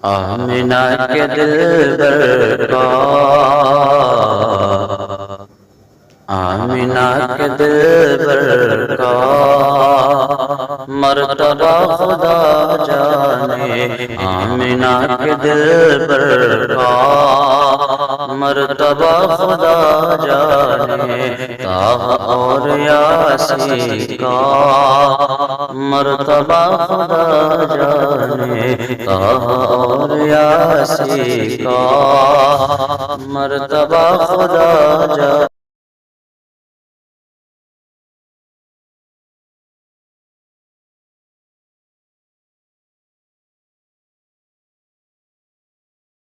आमिना के दिलबर का, आमिना के दिलबर का मर्तबा खुदा जाने। आमिना के दिलबर का मर्तबा खुदा जाने। ताहा और यासीन का मर्तबा खुदा जाने। ताहा और यासीन का मर्तबा खुदा जाने।